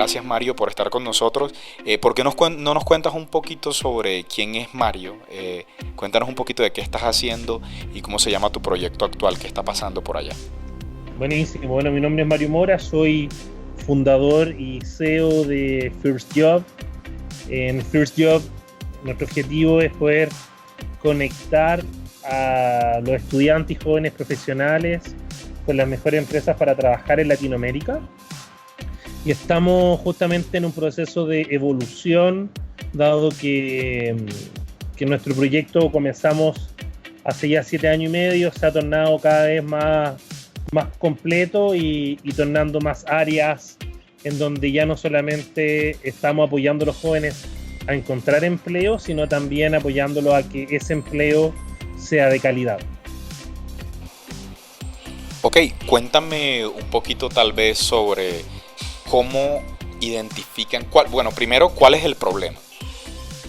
Gracias, Mario, por estar con nosotros. ¿Por qué no nos cuentas un poquito sobre quién es Mario? Cuéntanos un poquito de qué estás haciendo y cómo se llama tu proyecto actual, qué está pasando por allá. Buenísimo. Bueno, mi nombre es Mario Mora, soy fundador y CEO de First Job. En First Job, nuestro objetivo es poder conectar a los estudiantes y jóvenes profesionales con las mejores empresas para trabajar en Latinoamérica. Y estamos justamente en un proceso de evolución, dado que nuestro proyecto comenzamos hace ya 7 años y medio, se ha tornado cada vez más completo y tornando más áreas en donde ya no solamente estamos apoyando a los jóvenes a encontrar empleo, sino también apoyándolos a que ese empleo sea de calidad. Ok, cuéntame un poquito tal vez sobre cómo identifican, bueno, primero, cuál es el problema.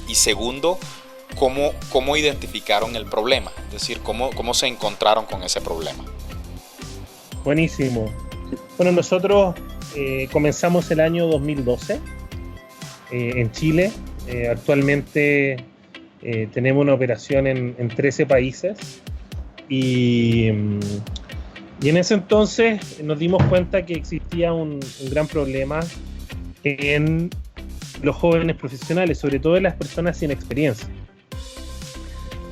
Y segundo, cómo identificaron el problema. Es decir, cómo se encontraron con ese problema. Buenísimo. Bueno, nosotros comenzamos el año 2012 en Chile. Actualmente tenemos una operación en 13 países y en ese entonces nos dimos cuenta que existía un gran problema en los jóvenes profesionales, sobre todo en las personas sin experiencia.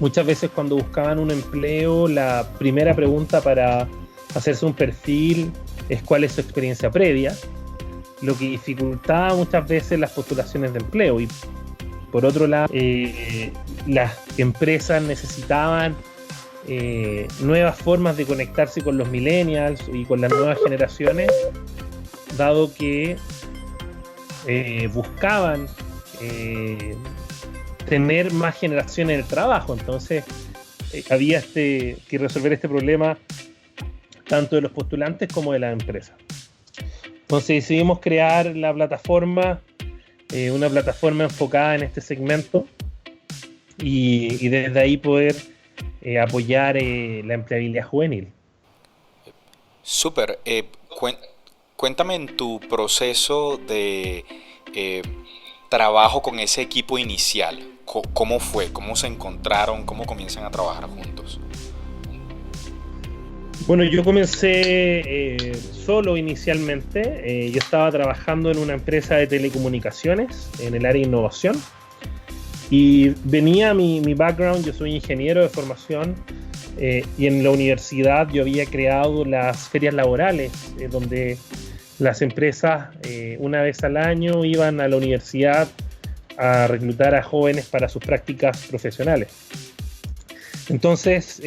Muchas veces cuando buscaban un empleo, la primera pregunta para hacerse un perfil es cuál es su experiencia previa, lo que dificultaba muchas veces las postulaciones de empleo. Y por otro lado, las empresas necesitaban nuevas formas de conectarse con los millennials y con las nuevas generaciones, dado que buscaban tener más generaciones en el trabajo. Entonces había que resolver este problema tanto de los postulantes como de las empresas. Entonces decidimos crear la plataforma, una plataforma enfocada en este segmento y desde ahí poder apoyar la empleabilidad juvenil. Súper. Cuéntame en tu proceso de trabajo con ese equipo inicial. ¿Cómo fue? ¿Cómo se encontraron? ¿Cómo comienzan a trabajar juntos? Bueno, yo comencé solo inicialmente. Yo estaba trabajando en una empresa de telecomunicaciones en el área de innovación y venía mi background. Yo soy ingeniero de formación y en la universidad yo había creado las ferias laborales donde las empresas una vez al año iban a la universidad a reclutar a jóvenes para sus prácticas profesionales. Entonces,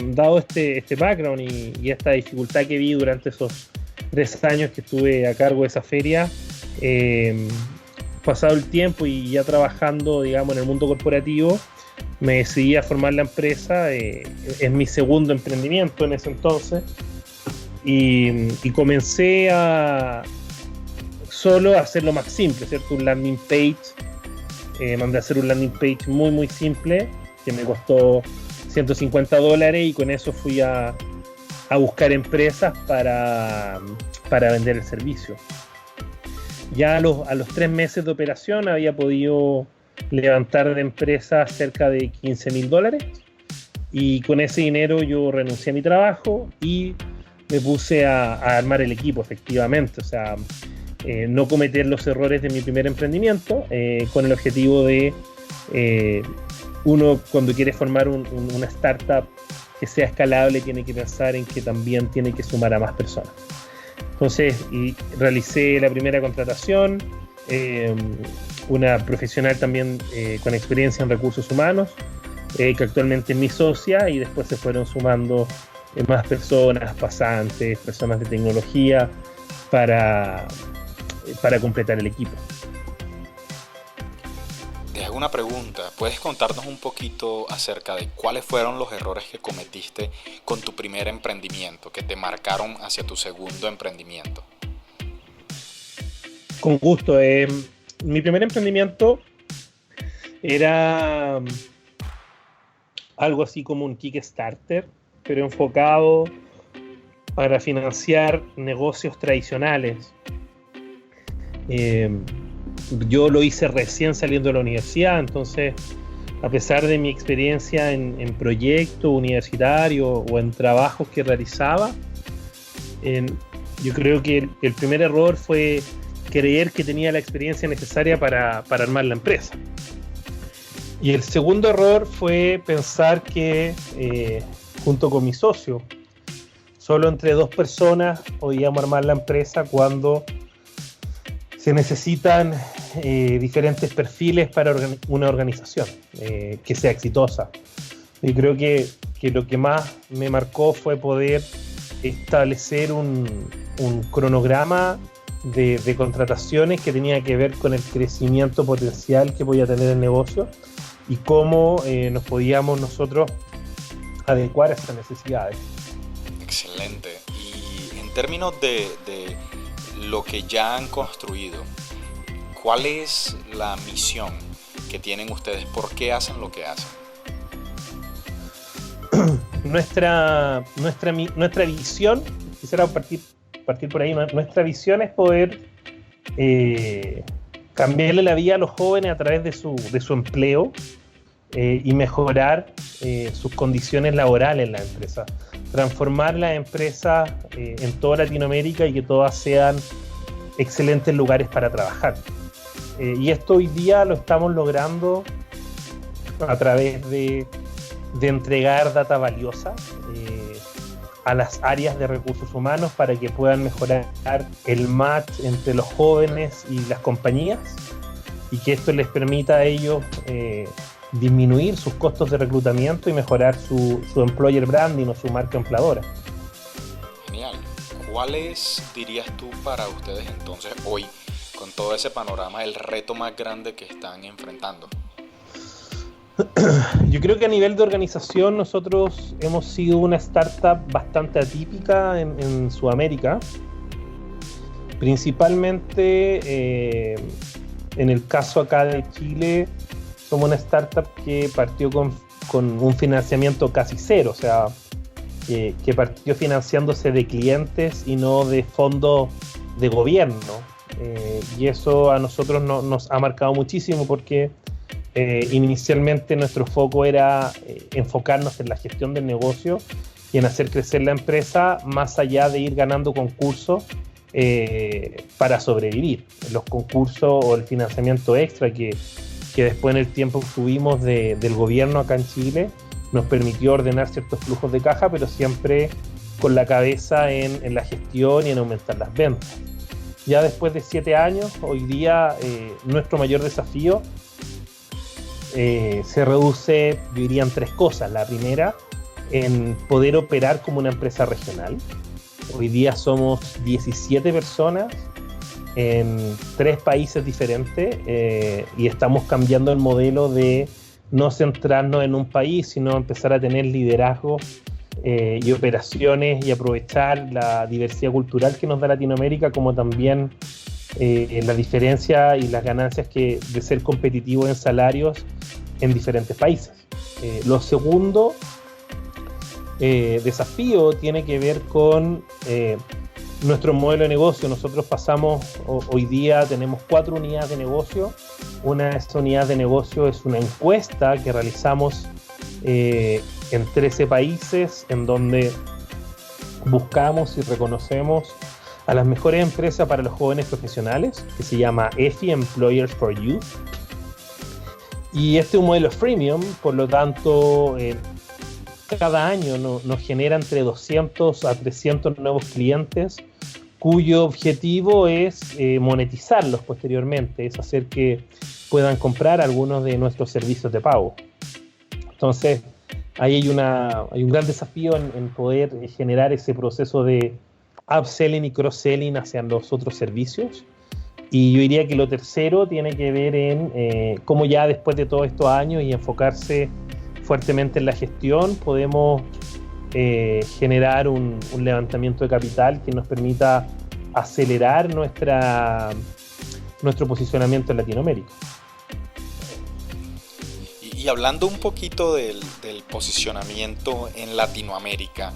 dado este background y esta dificultad que vi durante esos 3 años que estuve a cargo de esa feria, pasado el tiempo y ya trabajando, digamos, en el mundo corporativo, me decidí a formar la empresa. Es mi segundo emprendimiento en ese entonces y comencé solo a hacerlo más simple, ¿cierto? Un landing page. Mandé a hacer un landing page muy simple que me costó $150 y con eso fui a buscar empresas para vender el servicio. Ya a los 3 meses de operación había podido levantar de empresa cerca de $15,000 y con ese dinero yo renuncié a mi trabajo y me puse a armar el equipo efectivamente, o sea, no cometer los errores de mi primer emprendimiento con el objetivo de uno cuando quiere formar una startup que sea escalable tiene que pensar en que también tiene que sumar a más personas. Entonces realicé la primera contratación, una profesional también con experiencia en recursos humanos, que actualmente es mi socia, y después se fueron sumando más personas, pasantes, personas de tecnología para completar el equipo. Te hago una pregunta. ¿Puedes contarnos un poquito acerca de cuáles fueron los errores que cometiste con tu primer emprendimiento, que te marcaron hacia tu segundo emprendimiento? Con gusto. Mi primer emprendimiento era algo así como un Kickstarter, pero enfocado para financiar negocios tradicionales. Eh, yo lo hice recién saliendo de la universidad, entonces a pesar de mi experiencia en proyectos universitarios o en trabajos que realizaba, yo creo que el primer error fue creer que tenía la experiencia necesaria para armar la empresa. Y el segundo error fue pensar que junto con mi socio, solo entre dos personas podíamos armar la empresa cuando se necesitan diferentes perfiles para una organización que sea exitosa. Y creo que lo que más me marcó fue poder establecer un cronograma de contrataciones que tenía que ver con el crecimiento potencial que podía tener el negocio y cómo nos podíamos nosotros adecuar a esas necesidades. Excelente. Y en términos de lo que ya han construido, ¿cuál es la misión que tienen ustedes? ¿Por qué hacen lo que hacen? Nuestra visión, quisiera partir por ahí, nuestra visión es poder cambiarle la vida a los jóvenes a través de su empleo y mejorar sus condiciones laborales en la empresa. Transformar las empresas en toda Latinoamérica y que todas sean excelentes lugares para trabajar. Y esto hoy día lo estamos logrando a través de entregar data valiosa a las áreas de recursos humanos para que puedan mejorar el match entre los jóvenes y las compañías y que esto les permita a ellos disminuir sus costos de reclutamiento y mejorar su employer branding o su marca empleadora. Genial. ¿Cuál es, dirías tú, para ustedes entonces hoy, con todo ese panorama, el reto más grande que están enfrentando? Yo creo que a nivel de organización nosotros hemos sido una startup bastante atípica en Sudamérica, principalmente en el caso acá de Chile. Somos una startup que partió con un financiamiento casi cero, o sea, que partió financiándose de clientes y no de fondos de gobierno. Y eso a nosotros nos ha marcado muchísimo porque inicialmente nuestro foco era enfocarnos en la gestión del negocio y en hacer crecer la empresa más allá de ir ganando concursos para sobrevivir. Los concursos o el financiamiento extra que después en el tiempo tuvimos del gobierno acá en Chile nos permitió ordenar ciertos flujos de caja, pero siempre con la cabeza en la gestión y en aumentar las ventas. Ya después de 7 años, hoy día nuestro mayor desafío se reduce, yo diría, en 3 cosas. La primera, en poder operar como una empresa regional. Hoy día somos 17 personas en 3 países diferentes y estamos cambiando el modelo de no centrarnos en un país, sino empezar a tener liderazgo y operaciones y aprovechar la diversidad cultural que nos da Latinoamérica, como también la diferencia y las ganancias de ser competitivos en salarios en diferentes países. Lo segundo desafío tiene que ver con nuestro modelo de negocio. Nosotros hoy día tenemos 4 unidades de negocio. Una de estas unidades de negocio es una encuesta que realizamos en 13 países, en donde buscamos y reconocemos a las mejores empresas para los jóvenes profesionales, que se llama EFI, Employers for Youth. Y este es un modelo freemium, por lo tanto, cada año nos genera entre 200 a 300 nuevos clientes, cuyo objetivo es monetizarlos posteriormente, es hacer que puedan comprar algunos de nuestros servicios de pago. Entonces, ahí hay un gran desafío en poder generar ese proceso de upselling y cross-selling hacia los otros servicios. Y yo diría que lo tercero tiene que ver en cómo ya después de todos estos años y enfocarse fuertemente en la gestión, podemos generar un levantamiento de capital que nos permita acelerar nuestro posicionamiento en Latinoamérica. Y hablando un poquito del posicionamiento en Latinoamérica,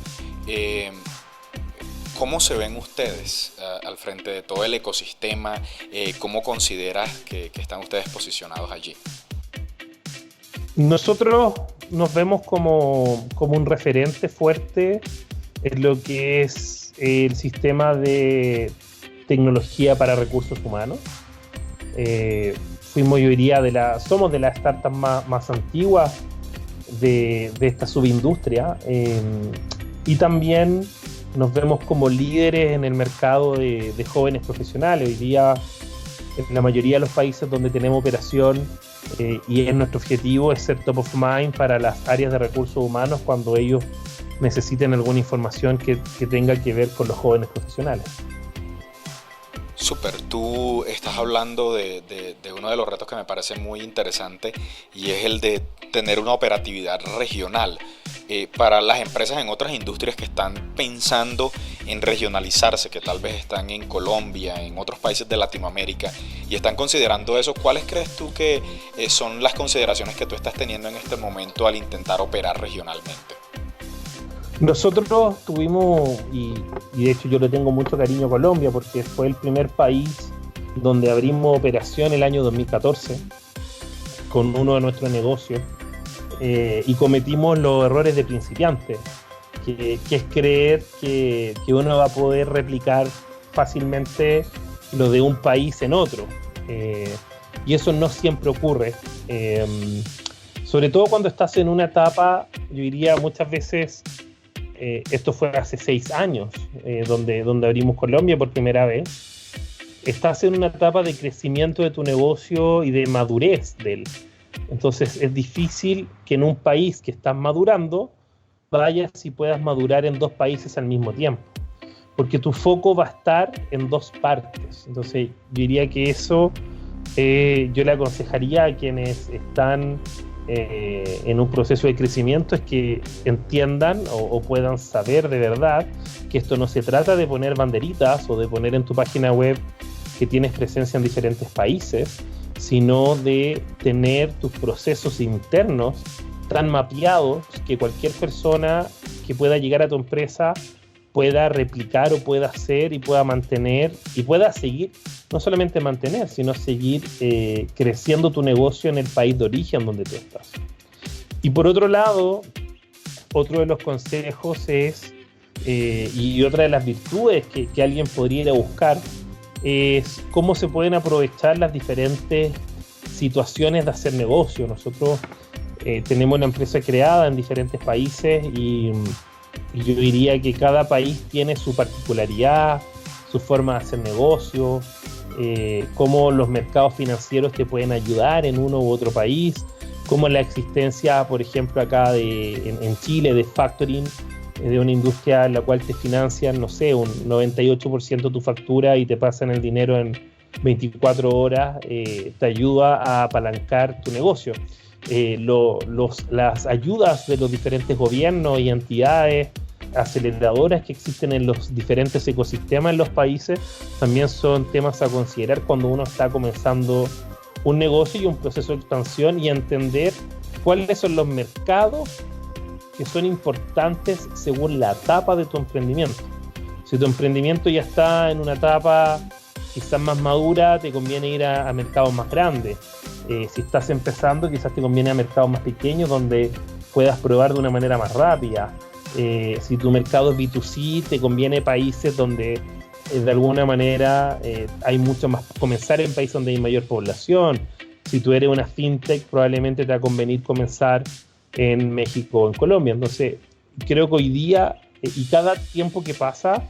¿Cómo se ven ustedes al frente de todo el ecosistema? ¿Cómo consideras que están ustedes posicionados allí? Nosotros nos vemos como un referente fuerte en lo que es el sistema de tecnología para recursos humanos. Fuimos, yo diría, somos de las startups más antiguas de esta subindustria, y también nos vemos como líderes en el mercado de jóvenes profesionales. Hoy día, en la mayoría de los países donde tenemos operación, y es nuestro objetivo, es ser top of mind para las áreas de recursos humanos cuando ellos necesiten alguna información que tenga que ver con los jóvenes profesionales. Súper, tú estás hablando de uno de los retos que me parece muy interesante, y es el de tener una operatividad regional. Para las empresas en otras industrias que están pensando en regionalizarse, que tal vez están en Colombia, en otros países de Latinoamérica, y están considerando eso, ¿cuáles crees tú que son las consideraciones que tú estás teniendo en este momento al intentar operar regionalmente? Nosotros tuvimos, y de hecho yo le tengo mucho cariño a Colombia porque fue el primer país donde abrimos operación el año 2014 con uno de nuestros negocios, y cometimos los errores de principiante, que es creer que uno va a poder replicar fácilmente lo de un país en otro, y eso no siempre ocurre, sobre todo cuando estás en una etapa, yo diría muchas veces. Esto fue hace 6 años, donde abrimos Colombia por primera vez. Estás en una etapa de crecimiento de tu negocio y de madurez de él. Entonces es difícil que en un país que estás madurando vayas y puedas madurar en 2 países al mismo tiempo, porque tu foco va a estar en 2 partes. Entonces yo diría que eso yo le aconsejaría a quienes están en un proceso de crecimiento, es que entiendan o puedan saber de verdad que esto no se trata de poner banderitas o de poner en tu página web que tienes presencia en diferentes países, sino de tener tus procesos internos tan mapeados que cualquier persona que pueda llegar a tu empresa pueda replicar o pueda hacer y pueda mantener y pueda seguir, no solamente mantener, sino seguir creciendo tu negocio en el país de origen donde tú estás. Y por otro lado, otro de los consejos es, y otra de las virtudes que alguien podría ir a buscar, es cómo se pueden aprovechar las diferentes situaciones de hacer negocio. Nosotros tenemos una empresa creada en diferentes países y yo diría que cada país tiene su particularidad, su forma de hacer negocio, cómo los mercados financieros te pueden ayudar en uno u otro país, cómo la existencia, por ejemplo, acá en Chile, de factoring, de una industria en la cual te financian, no sé, un 98% de tu factura y te pasan el dinero en 24 horas, te ayuda a apalancar tu negocio. Las ayudas de los diferentes gobiernos y entidades aceleradoras que existen en los diferentes ecosistemas en los países también son temas a considerar cuando uno está comenzando un negocio y un proceso de expansión, y entender cuáles son los mercados que son importantes según la etapa de tu emprendimiento. Si tu emprendimiento ya está en una etapa quizás más madura, te conviene ir a mercados más grandes. Si estás empezando, quizás te conviene a mercados más pequeños donde puedas probar de una manera más rápida. Si tu mercado es B2C, te conviene países donde de alguna manera hay mucho más, comenzar en países donde hay mayor población. Si tú eres una fintech, probablemente te va a convenir comenzar en México o en Colombia. Entonces, creo que hoy día y cada tiempo que pasa,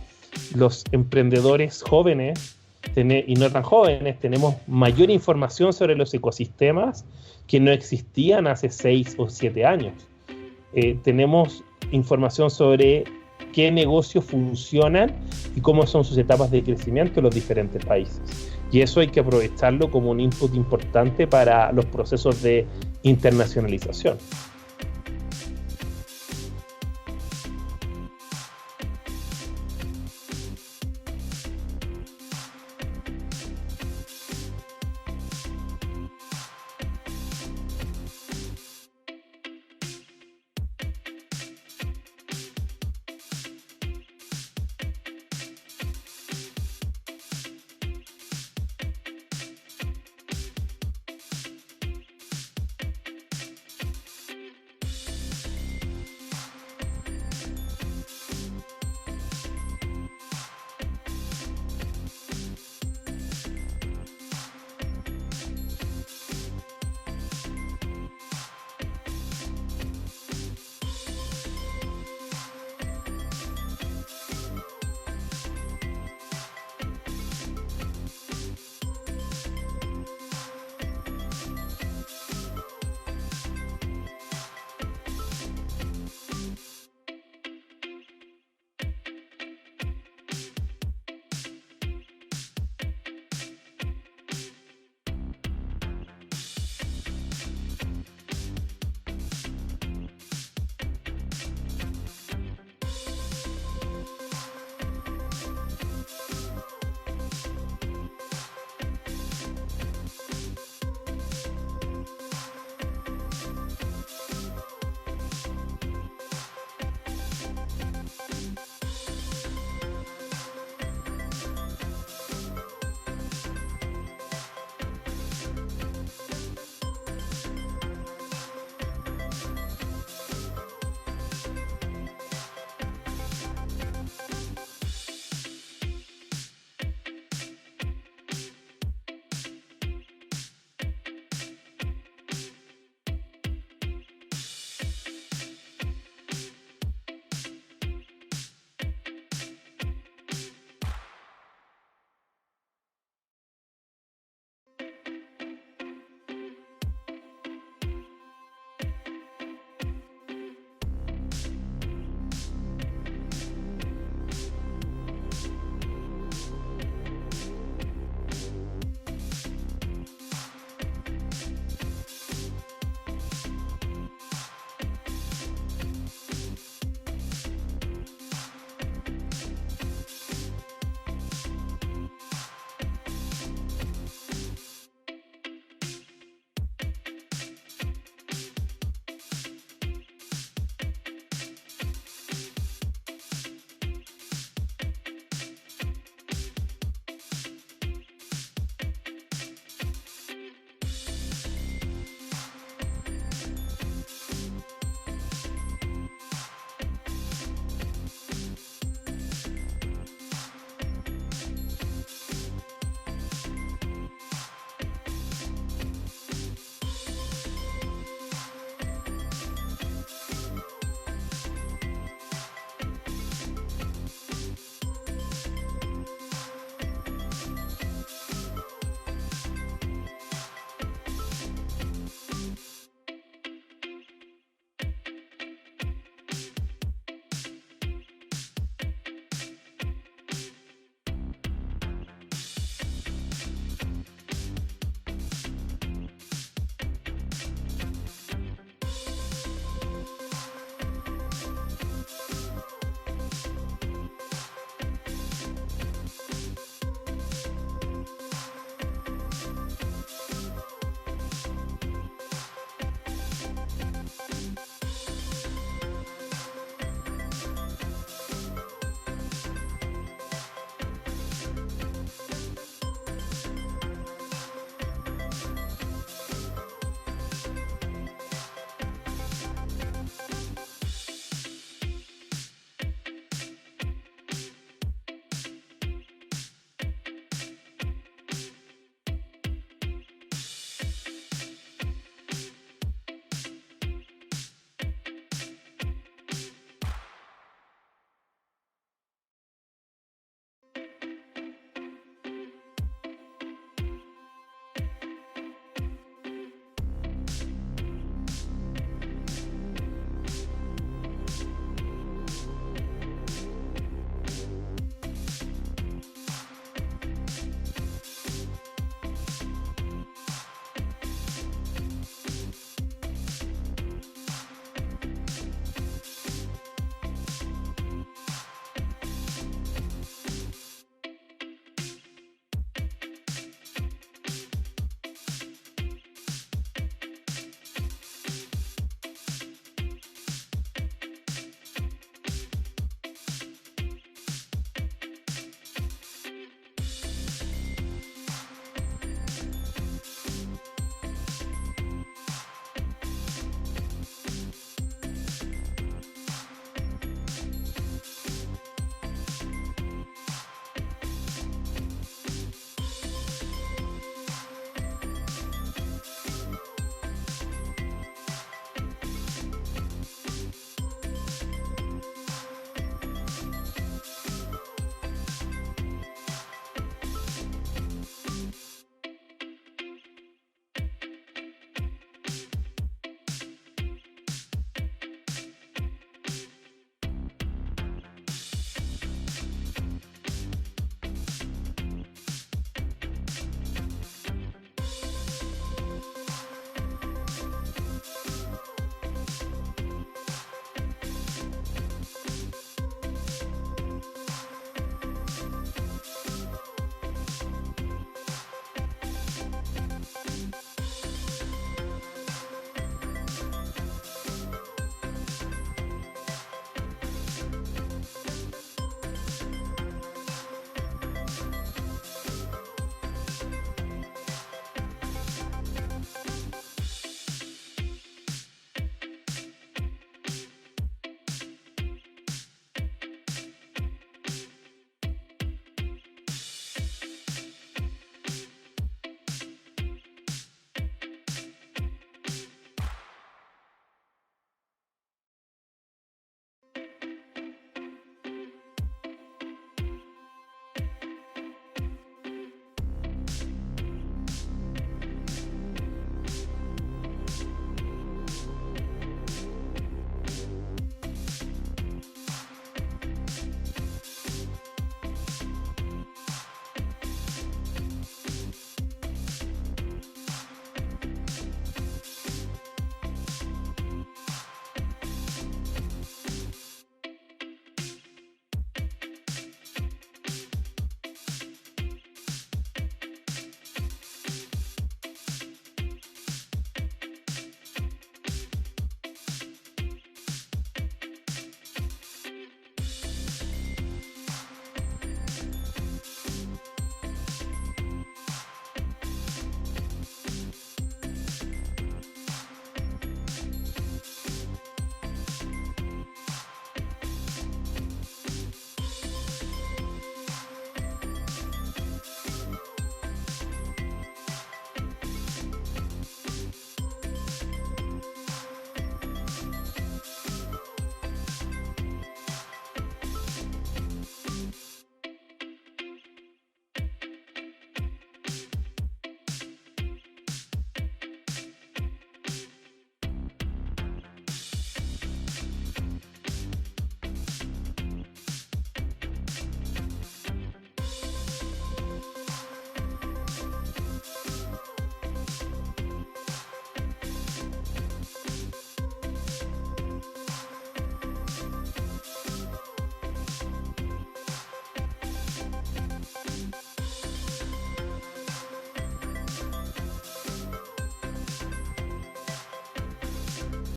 los emprendedores jóvenes y no tan jóvenes tenemos mayor información sobre los ecosistemas que no existían hace 6 o 7 años. Tenemos información sobre qué negocios funcionan y cómo son sus etapas de crecimiento en los diferentes países. Y eso hay que aprovecharlo como un input importante para los procesos de internacionalización.